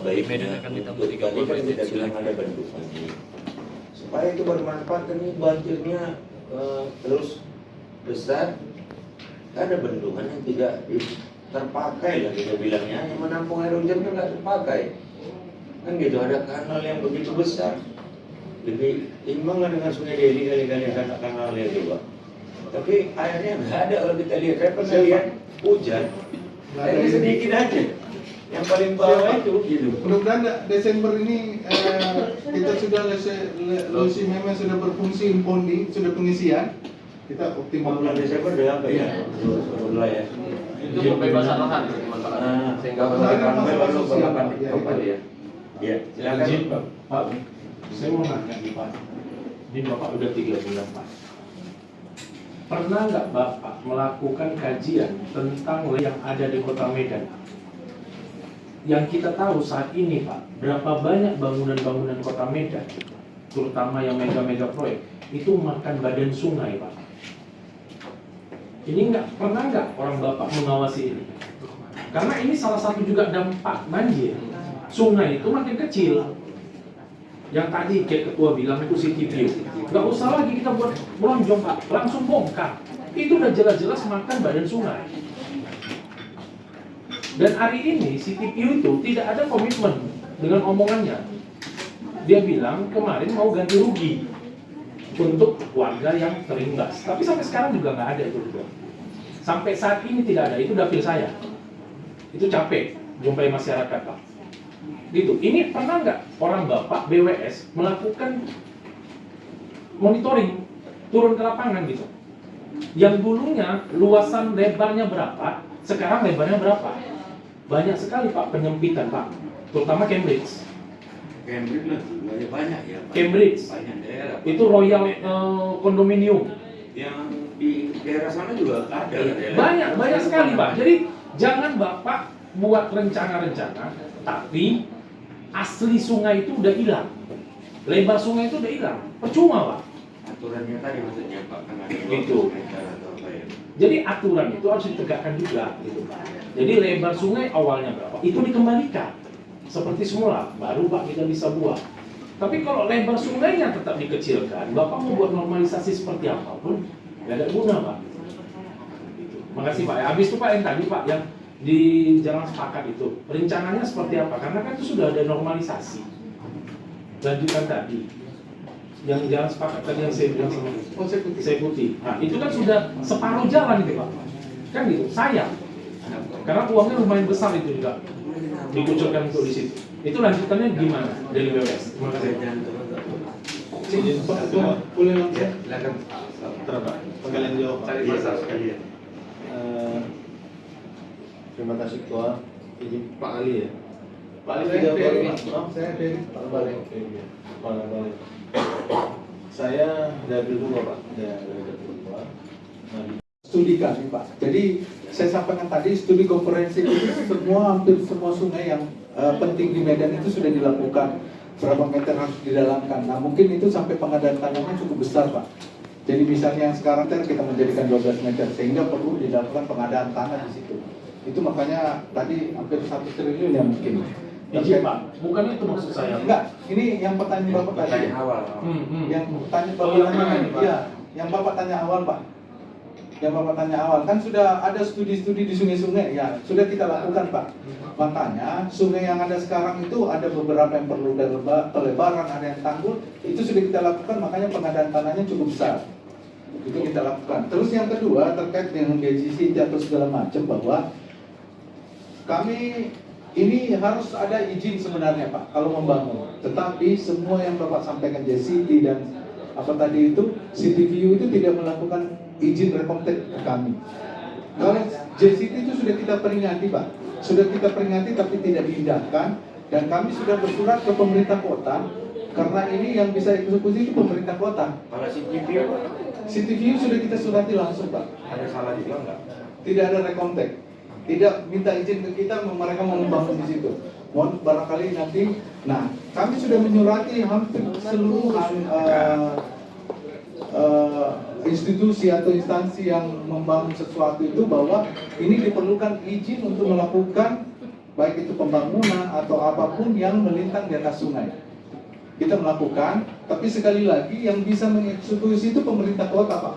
baiknya untuk tadi kan kita bilang ada bendungannya, supaya itu bermanfaat. Ini banjirnya terus besar, ada bendungan yang tidak terpakai lah kita bilangnya, yang menampung air hujan itu nggak terpakai kan gitu. Ada kanal yang begitu besar, lebih imbang dengan Sungai Deli kali-kali kanalnya itu Pak. Tapi airnya nggak ada kalau kita lihat. Saya pernah lihat hujan, airnya sedikit aja. Yang paling bawah itu gitu. Mudah-mudahan Desember ini kita sudah Losi memang sudah berfungsi impounding, sudah pengisian. Kita optimal. Bulan Desember udah apa ya? Mulai ya. Itu pembebasan lahan sehingga baru kapan ya? Ya, silakan Pak. Saya mau nanya nih Pak. Ini Bapak udah 3 bulan Pak. Pernah nggak Bapak melakukan kajian tentang yang ada di Kota Medan? Yang kita tahu saat ini Pak, berapa banyak bangunan-bangunan Kota Medan, terutama yang mega-mega proyek, itu makan badan sungai Pak. Ini pernah nggak orang Bapak mengawasi ini? Karena ini salah satu juga dampak banjir. Sungai itu makin kecil. Yang tadi kayak ketua bilang itu city view. Nggak usah lagi kita buat melonjong Pak, langsung bongkar. Itu udah jelas-jelas makan badan sungai. Dan hari ini city view itu tidak ada komitmen dengan omongannya. Dia bilang kemarin mau ganti rugi untuk warga yang terimbas. Tapi sampai sekarang juga nggak ada itu juga. Sampai saat ini tidak ada, itu dapil saya. Itu capek jumpai masyarakat Pak. Gitu. Ini pernah nggak orang Bapak BWS melakukan monitoring, turun ke lapangan gitu? Yang dulunya luasan lebarnya berapa, sekarang lebarnya berapa? Banyak sekali Pak penyempitan Pak, terutama Cambridge. Cambridge lah, banyak ya. Cambridge. Banyak daerah. Itu Royal Condominium. Yang di daerah sana juga ada. Banyak sekali Pak. Jadi jangan Bapak buat rencana-rencana, tapi asli sungai itu udah hilang, lebar sungai itu udah hilang, percuma Pak. Aturannya tadi maksudnya Pak, kan ada Gitu. atau apa ya? Jadi aturan itu harus ditegakkan juga, gitu Pak. Jadi lebar sungai awalnya berapa, itu dikembalikan seperti semula, baru Pak kita bisa buat. Tapi kalau lebar sungainya tetap dikecilkan, Bapak mau buat normalisasi seperti apapun, nggak ada guna Pak. Gitu. Makasih Pak. Habis itu Pak yang tadi Pak yang di Jalan Sepakat itu rencananya seperti apa? Karena kan itu sudah ada normalisasi. Lanjutan tadi yang Jalan Sepakat tadi yang saya bilang sama saya putih. Nah itu kan sudah separuh jalan itu Pak. Kan gitu. Sayang. Karena uangnya lumayan besar itu juga dikucurkan untuk di situ. Itu lanjutannya gimana dari BWS? Terima kasih. Boleh langsung. Silakan. Terima. Sekalian jawab. Cari masa sekalian. Terima kasih Ketua. Izin Pak Ali ya. Pak Ali Saya Ferry. Saya Ferry. Pak Balik. Pak Balik. Saya dari dulu Pak. Dari dulu Pak. Studi kami Pak. Jadi saya sampaikan tadi studi komprehensif itu hampir semua sungai yang penting di Medan itu sudah dilakukan. Berapa meter harus didalamkan. Nah mungkin itu sampai pengadaan tanahnya cukup besar Pak. Jadi misalnya yang sekarang kita menjadikan 12 meter sehingga perlu dilakukan pengadaan tanah di situ. Itu makanya tadi hampir 1 triliun ya mungkin. Izin Pak, bukan itu maksud saya. Enggak, ini yang pertanyaan Bapak tadi. Awal. Yang tanya Bapak yang tanya, mana nih, Pak? iya, yang Bapak tanya awal Pak. Yang Bapak tanya awal kan sudah ada studi-studi di sungai-sungai ya, sudah kita lakukan Pak. Makanya sungai yang ada sekarang itu ada beberapa yang perlu pelebaran, ada yang tanggul, itu sudah kita lakukan, makanya pengadaan tanahnya cukup besar. Itu kita lakukan. Terus yang kedua terkait dengan GCC atau segala macam bahwa kami ini harus ada izin sebenarnya Pak kalau membangun. Tetapi semua yang Bapak sampaikan JCT dan apa tadi itu CTVU itu tidak melakukan izin rekomtek ke kami. Kalau JCT itu sudah kita peringati Pak, sudah kita peringati tapi tidak diindahkan dan kami sudah bersurat ke pemerintah kota karena ini yang bisa eksekusi itu pemerintah kota. Kalau CTVU sudah kita surati langsung Pak. ada salah juga nggak? Tidak ada rekomtek. Tidak minta izin ke kita, mereka mau membangun di situ. Mohon barangkali nanti, nah kami sudah menyurati hampir seluruh institusi atau instansi yang membangun sesuatu itu bahwa ini diperlukan izin untuk melakukan baik itu pembangunan atau apapun yang melintang di atas sungai. Kita melakukan, tapi sekali lagi yang bisa mengeksekusi itu pemerintah kota, Pak.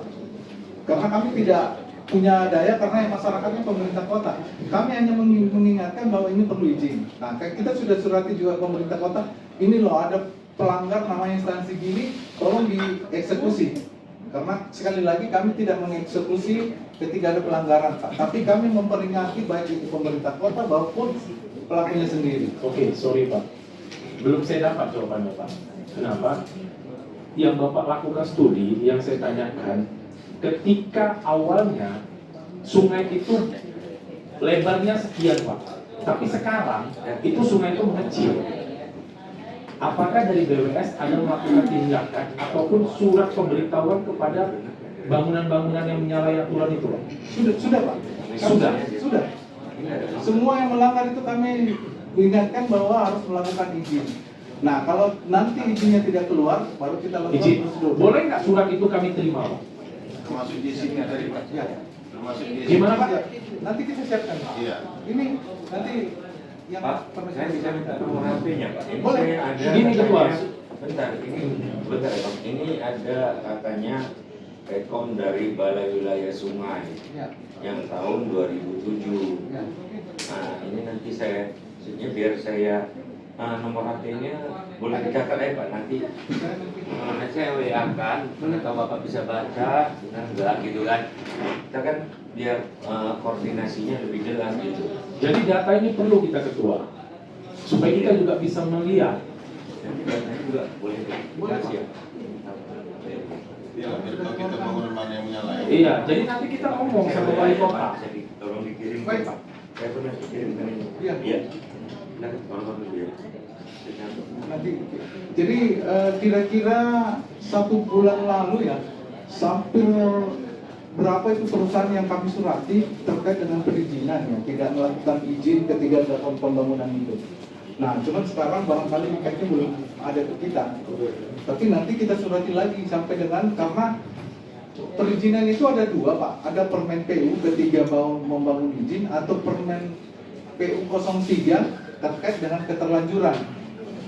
Karena kami tidak punya daya, karena yang masyarakatnya pemerintah kota. Kami hanya mengingatkan bahwa ini perlu izin. Nah, kita sudah surati juga pemerintah kota, ini loh ada pelanggar namanya instansi gini, tolong dieksekusi. Karena sekali lagi kami tidak mengeksekusi ketika ada pelanggaran, Pak. Tapi kami memperingati baik itu pemerintah kota maupun pelakunya sendiri. Oke, sorry Pak. Belum saya dapat jawabannya Pak. Kenapa? Yang Bapak lakukan studi, yang saya tanyakan, ketika awalnya sungai itu lebarnya sekian Pak. Tapi sekarang itu sungai itu mengecil. Apakah dari BWS ada melakukan tindakan ataupun surat pemberitahuan kepada bangunan-bangunan yang menyalahi aturan itu Pak? Sudah Pak. Sudah. Semua yang melanggar itu kami ingatkan bahwa harus melakukan izin. Nah, kalau nanti izinnya tidak keluar, baru kita lakukan Izin. prosedur. Boleh nggak surat itu kami terima Pak? Termasuk di sini tadi Pak. Ya. Termasuk di Gimana Pak? Ya, nanti kita siapkan Pak. Iya. Ini nanti yang Pak, saya bisa minta nomor HP-nya Pak. Ini Boleh. saya ada Gini, Ketua. bentar, bentar ya Pak. Ini ada katanya rekom dari Balai Wilayah Sungai Ya. yang tahun 2007. Ya. Nah, ini nanti saya, maksudnya biar saya nomor HP-nya boleh dicatat ya Pak nanti. Nanti saya WA kan, atau Bapak bisa baca, benar enggak gitu kan? Kita kan biar koordinasinya lebih jelas gitu. Jadi data ini perlu kita ketua, supaya kita juga bisa melihat. Nanti datanya juga boleh dikasih ya. Iya, biar kalau kita bangunan mana yang menyalahi. Iya, jadi nanti kita ngomong sama wali kota. Bisa tolong dikirim. Baik, Pak. Saya pernah kirimkan ini. Iya. Iya. Nah, tolong dulu ya. Nanti. Jadi kira-kira 1 bulan lalu ya, sampai berapa itu perusahaan yang kami surati terkait dengan perizinan ya, tidak melakukan izin ketika dilakukan pembangunan itu. Nah, cuman sekarang barangkali kayaknya belum ada ke kita. Tapi nanti kita surati lagi sampai dengan, karena perizinan itu ada 2 Pak. Ada Permen PU ketika mau membangun izin, atau Permen PU 03 terkait dengan keterlanjuran.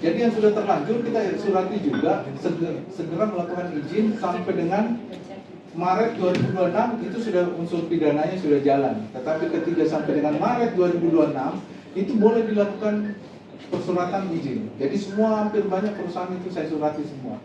Jadi yang sudah terlanjur kita surati juga segera melakukan izin sampai dengan Maret 2026 itu sudah unsur pidananya sudah jalan. Tetapi ketika sampai dengan Maret 2026 itu boleh dilakukan persuratan izin. Jadi semua hampir banyak perusahaan itu saya surati semua.